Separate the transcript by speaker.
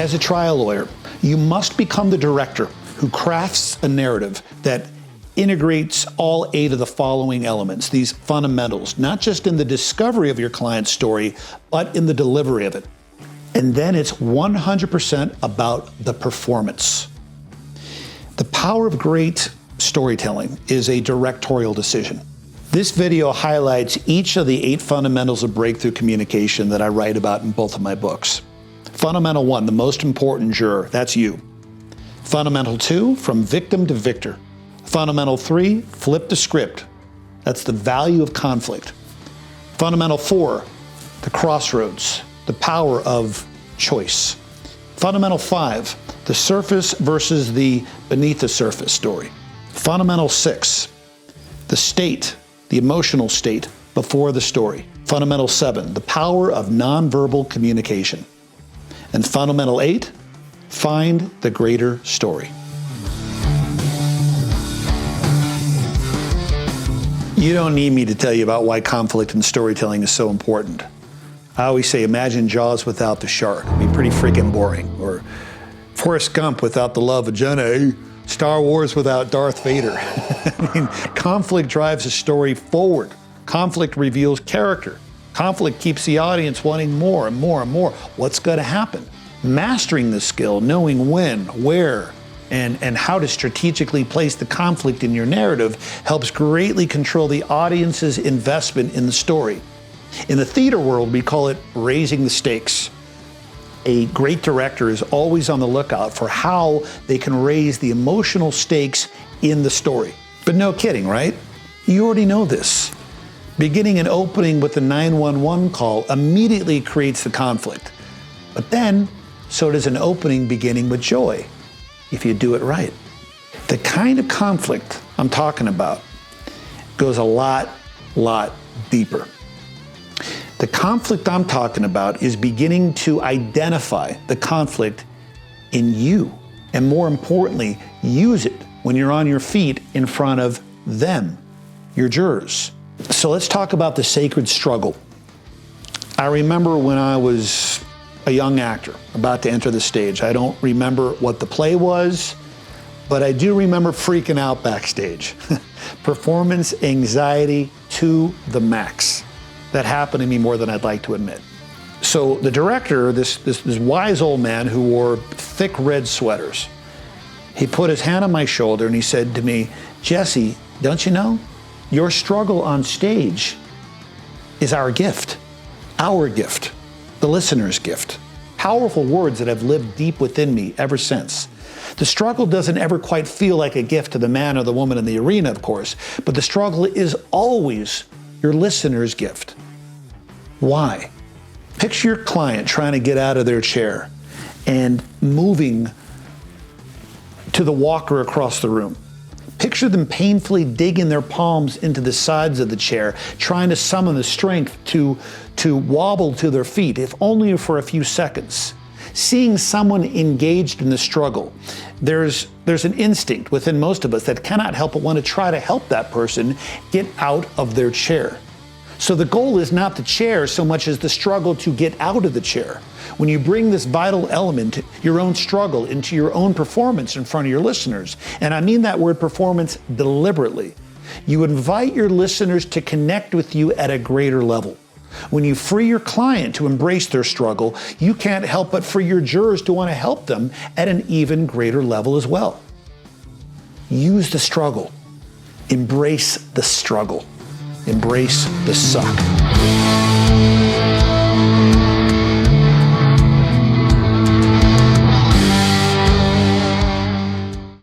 Speaker 1: As a trial lawyer, you must become the director who crafts a narrative that integrates all 8 of the following elements, these fundamentals, not just in the discovery of your client's story, but in the delivery of it. And then it's 100% about the performance. The power of great storytelling is a directorial decision. This video highlights each of the 8 fundamentals of breakthrough communication that I write about in both of my books. Fundamental 1, the most important juror, that's you. Fundamental 2, from victim to victor. Fundamental 3, flip the script. That's the value of conflict. Fundamental 4, the crossroads, the power of choice. Fundamental 5, the surface versus the beneath the surface story. Fundamental 6, the state, the emotional state before the story. Fundamental 7, the power of nonverbal communication. And fundamental 8, find the greater story. You don't need me to tell you about why conflict in storytelling is so important. I always say, imagine Jaws without the shark. It'd be pretty freaking boring. Or Forrest Gump without the love of Jenna. Star Wars without Darth Vader. I mean, conflict drives a story forward. Conflict reveals character. Conflict keeps the audience wanting more and more and more. What's going to happen? Mastering the skill, knowing when, where, and how to strategically place the conflict in your narrative helps greatly control the audience's investment in the story. In the theater world, we call it raising the stakes. A great director is always on the lookout for how they can raise the emotional stakes in the story. But no kidding, right? You already know this. Beginning and opening with the 911 call immediately creates the conflict. But then, so does an opening beginning with joy, if you do it right. The kind of conflict I'm talking about goes a lot deeper. The conflict I'm talking about is beginning to identify the conflict in you, and more importantly, use it when you're on your feet in front of them, your jurors. So let's talk about the sacred struggle. I remember when I was a young actor about to enter the stage. I don't remember what the play was, but I do remember freaking out backstage. Performance anxiety to the max. That happened to me more than I'd like to admit. So the director, this wise old man who wore thick red sweaters, he put his hand on my shoulder and he said to me, "Jesse, don't you know? Your struggle on stage is our gift, the listener's gift." Powerful words that have lived deep within me ever since. The struggle doesn't ever quite feel like a gift to the man or the woman in the arena, of course, but the struggle is always your listener's gift. Why? Picture your client trying to get out of their chair and moving to the walker across the room. Picture them painfully digging their palms into the sides of the chair, trying to summon the strength to wobble to their feet, if only for a few seconds. Seeing someone engaged in the struggle, there's an instinct within most of us that cannot help but want to try to help that person get out of their chair. So the goal is not the chair so much as the struggle to get out of the chair. When you bring this vital element, your own struggle, into your own performance in front of your listeners, and I mean that word performance deliberately, you invite your listeners to connect with you at a greater level. When you free your client to embrace their struggle, you can't help but for your jurors to want to help them at an even greater level as well. Use the struggle. Embrace the struggle. Embrace the suck.